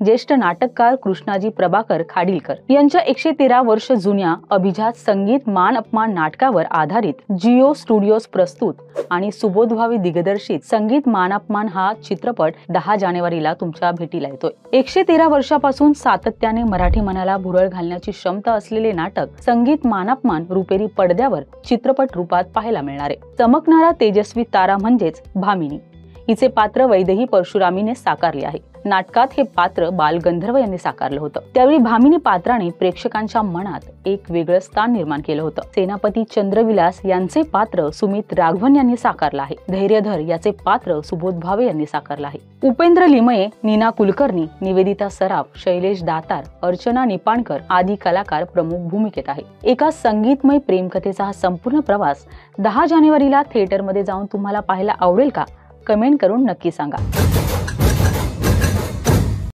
ज्येष्ठ नाटककार कृष्णाजी प्रभाकर खाडीलकर यांच्या 113 वर्ष जुन्या अभिजात संगीत मान अपमान नाटकावर आधारित जिओ स्टुडिओज प्रस्तुत आणि सुबोध भावे दिग्दर्शित संगीत मान अपमान हा चित्रपट 10 जानेवारीला तुमच्या भेटीला येतोय। 113 वर्षापासून सातत्याने मराठी मनाला भुरळ घालण्याची क्षमता असलेले नाटक संगीत मान अपमान रुपेरी पडद्यावर चित्रपट रूपात पाहायला मिळणार आहे। चमकणारा तेजस्वी तारा म्हणजेच भामिनी हिचे पात्र वैदेही परशुरामीने साकारले आहे। नाटकात हे पात्र बालगंधर्व यांनी साकारलं होतं। त्यावेळी भामिनी पात्राने प्रेक्षकांच्या मनात एक वेगळं स्थान निर्माण केलं होतं। सेनापती चंद्रविलास यांचे पात्र सुमित राघवन यांनी साकारलं आहे। धैर्यधर याचे पात्र सुबोध भावे यांनी साकारलं आहे। उपेंद्र लिमये, नीना कुलकर्णी, निवेदिता सराफ, शैलेश दातार, अर्चना निपाणकर आदी कलाकार प्रमुख भूमिकेत आहेत। एका संगीतमय प्रेमकथेचा हा संपूर्ण प्रवास 10 जानेवारीला थिएटरमध्ये जाऊन तुम्हाला पाहायला आवडेल का? कमेंट करून नक्की सांगा।